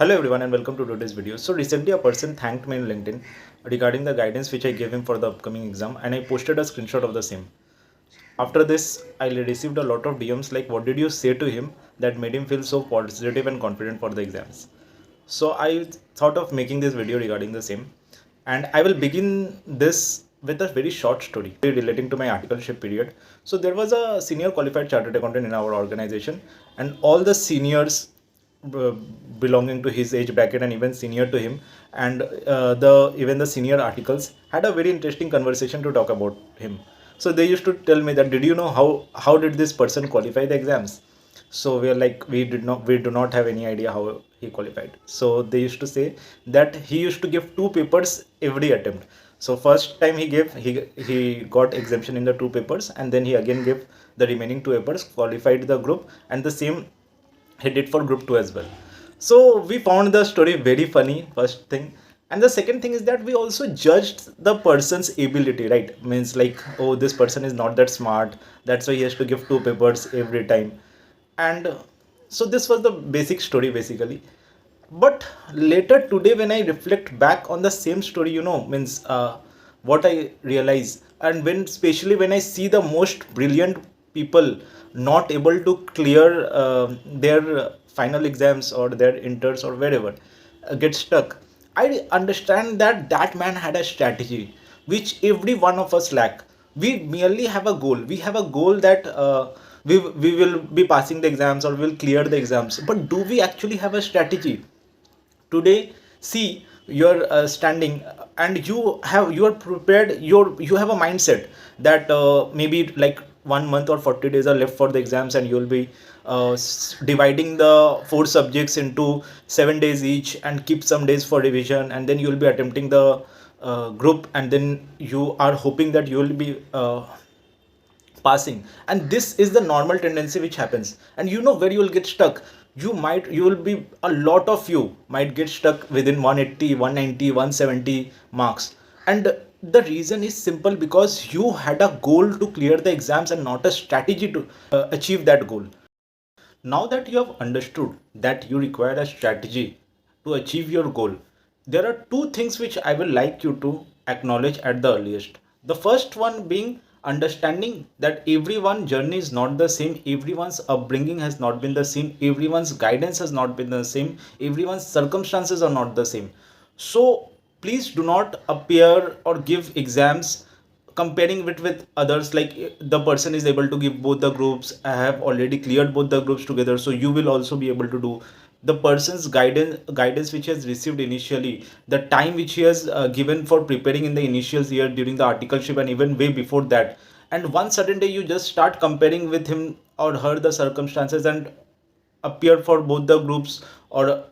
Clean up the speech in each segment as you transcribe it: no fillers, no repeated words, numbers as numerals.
Hello everyone and welcome to today's video. So recently a person thanked me in LinkedIn regarding the guidance which I gave him for the upcoming exam, and I posted a screenshot of the same. After this, I received a lot of DMs like, what did you say to him that made him feel so positive and confident for the exams? So I thought of making this video regarding the same, and I will begin this with a very short story relating to my articleship period. So there was a senior qualified chartered accountant in our organization, and all the seniors uh, belonging to his age bracket and even senior to him, and the even the senior articles had a very interesting conversation to talk about him. So they used to tell me that, did you know how did this person qualify the exams? So we are like, we do not have any idea how he qualified. So they used to say that he used to give two papers every attempt. So first time he got exemption in the two papers, and then he again gave the remaining two papers, qualified the group, and the same he did for group 2 as well. So we found the story very funny, first thing. And the second thing is that we also judged the person's ability, right? Means like, oh, this person is not that smart, that's why he has to give two papers every time. And so this was the basic story basically. But later today, when I reflect back on the same story, means what I realize, and when especially when I see the most brilliant people not able to clear their final exams or their inters or wherever, get stuck, I understand that that man had a strategy which every one of us lack. We merely have a goal. We have a goal that we will be passing the exams or will clear the exams. But do we actually have a strategy? Today, see, you're standing, and you are prepared, you have a mindset that maybe like 1 month or 40 days are left for the exams, and you'll be dividing the four subjects into 7 days each and keep some days for revision, and then you'll be attempting the group, and then you are hoping that you will be passing. And this is the normal tendency which happens, and you know where you will get stuck. You will be, a lot of you might get stuck within 180, 190, 170 marks. And the reason is simple, because you had a goal to clear the exams and not a strategy to achieve that goal. Now that you have understood that you require a strategy to achieve your goal, there are two things which I will like you to acknowledge at the earliest. The first one being understanding that everyone's journey is not the same, everyone's upbringing has not been the same, everyone's guidance has not been the same, everyone's circumstances are not the same. So please do not appear or give exams comparing it with others, like the person is able to give both the groups, I have already cleared both the groups together, so you will also be able to do. The person's guidance which he has received initially, the time which he has given for preparing in the initial year during the articleship and even way before that, and one sudden day you just start comparing with him or her the circumstances and appear for both the groups, or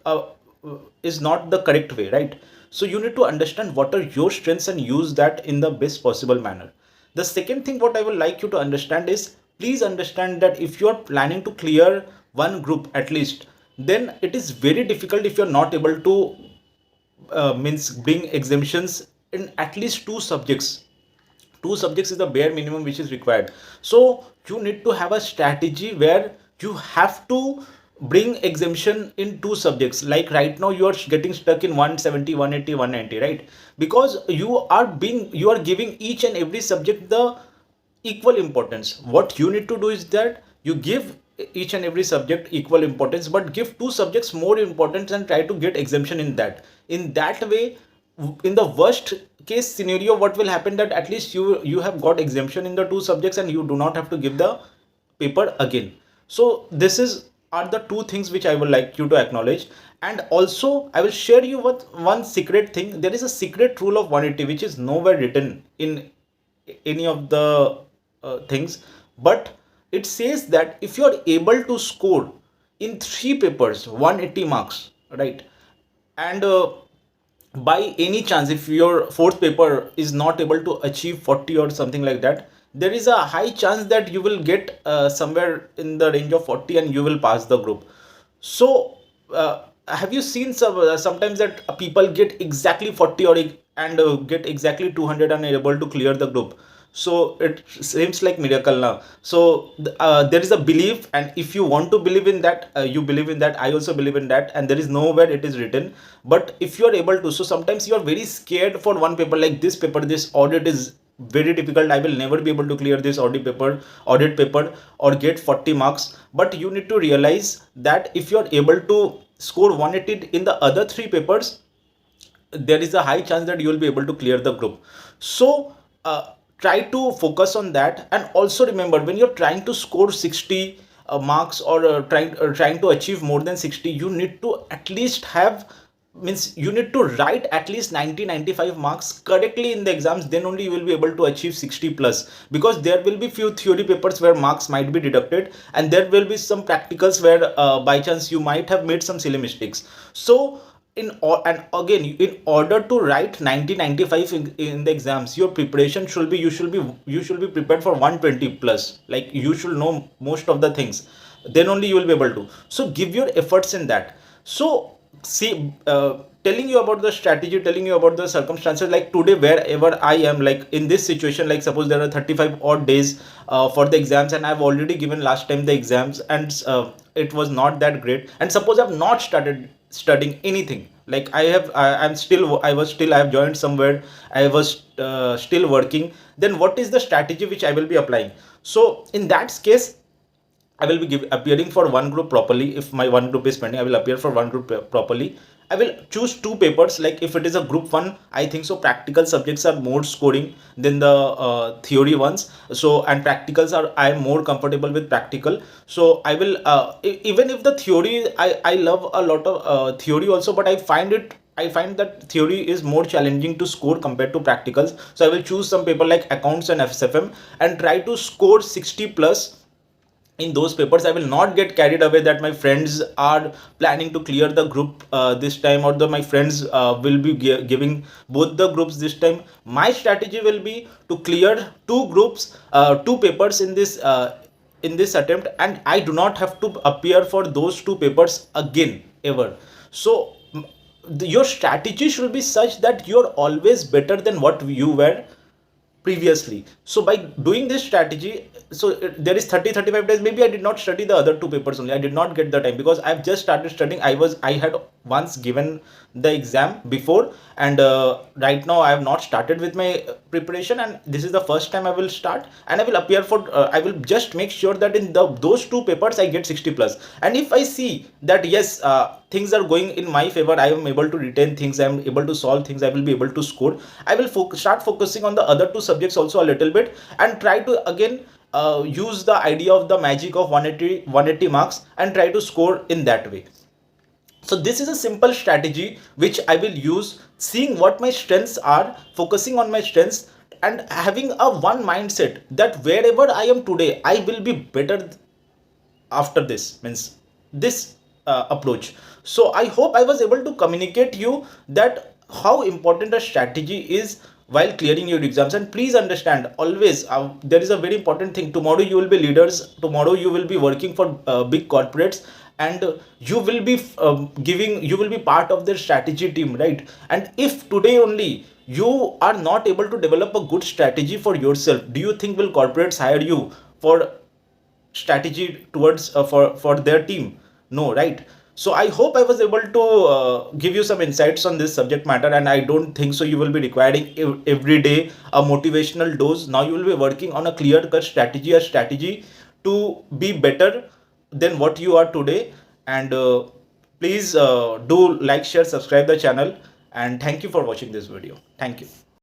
is not the correct way, right? So you need to understand what are your strengths and use that in the best possible manner. The second thing what I would like you to understand is, please understand that if you are planning to clear one group at least, then it is very difficult if you're not able to means bring exemptions in at least two subjects. Two subjects is the bare minimum which is required. So you need to have a strategy where you have to bring exemption in two subjects. Like right now you are getting stuck in 170, 180, 190, right? Because you are giving each and every subject the equal importance. What you need to do is that you give each and every subject equal importance, but give two subjects more importance and try to get exemption in that. In that way, in the worst case scenario, what will happen, that at least you have got exemption in the two subjects and you do not have to give the paper again. So this is are the two things which I would like you to acknowledge. And also I will share you with one secret thing. There is a secret rule of 180 which is nowhere written in any of the things, but it says that if you are able to score in three papers 180 marks, right, and by any chance if your fourth paper is not able to achieve 40 or something like that, there is a high chance that you will get somewhere in the range of 40 and you will pass the group. So have you seen sometimes that people get exactly 40 or and get exactly 200 and are able to clear the group? So it seems like miracle now. So there is a belief, and if you want to believe in that, you believe in that. I also believe in that, and there is nowhere it is written. But if you are able to, so sometimes you are very scared for one paper, like this paper, this audit is very difficult. I will never be able to clear this audit paper or get 40 marks. But you need to realize that if you are able to score 180 in the other three papers, there is a high chance that you will be able to clear the group. So try to focus on that. And also remember, when you're trying to score 60 marks, or trying to achieve more than 60, you need to at least have, means you need to write at least 90-95 marks correctly in the exams. Then only you will be able to achieve 60 plus, because there will be few theory papers where marks might be deducted, and there will be some practicals where by chance you might have made some silly mistakes. So and again, in order to write 90-95 in the exams, your preparation should be, you should be prepared for 120 plus, like you should know most of the things. Then only you will be able to, so give your efforts in that. So see, telling you about the strategy, telling you about the circumstances, like today wherever I am, like in this situation, like suppose there are 35 odd days for the exams, and I've already given last time the exams, and it was not that great. And suppose I've not started studying anything, like I'm still, I have joined somewhere, I was still working, then what is the strategy which I will be applying? So in that case, I will be appearing for one group properly. If my one group is pending, I will appear for one group properly. I will choose two papers. Like if it is a group one, I think so practical subjects are more scoring than the theory ones. So, and practicals are, I am more comfortable with practical. So I will, even if the theory, I love a lot of theory also, but I find that theory is more challenging to score compared to practicals. So I will choose some paper like accounts and FSFM and try to score 60 plus in those papers. I will not get carried away that my friends are planning to clear the group this time, or my friends will be giving both the groups this time. My strategy will be to clear two groups, two papers in this attempt, and I do not have to appear for those two papers again ever. So your strategy should be such that you're always better than what you were previously. So by doing this strategy, so there is 30-35 days, maybe I did not study the other two papers only, I did not get the time, because I've just started studying. I had once given the exam before, and right now I have not started with my preparation, and this is the first time I will start, and I will appear for I will just make sure that in those two papers I get 60 plus. And if I see that yes, things are going in my favor, I am able to retain things, I am able to solve things, I will be able to score, I will start focusing on the other two subjects also a little bit, and try to again use the idea of the magic of 180 marks and try to score in that way. So this is a simple strategy which I will use, seeing what my strengths are, focusing on my strengths, and having a one mindset that wherever I am today, I will be better after this, means this approach. So I hope I was able to communicate you that how important a strategy is while clearing your exams. And please understand always, there is a very important thing: tomorrow you will be leaders, tomorrow you will be working for big corporates, and you will be you will be part of their strategy team, right? And if today only you are not able to develop a good strategy for yourself, do you think will corporates hire you for strategy towards for their team? No, right? So I hope I was able to give you some insights on this subject matter, and I don't think so you will be requiring every day a motivational dose. Now you will be working on a clear cut strategy, a strategy to be better than what you are today. And please do like, share, subscribe the channel, and thank you for watching this video. Thank you.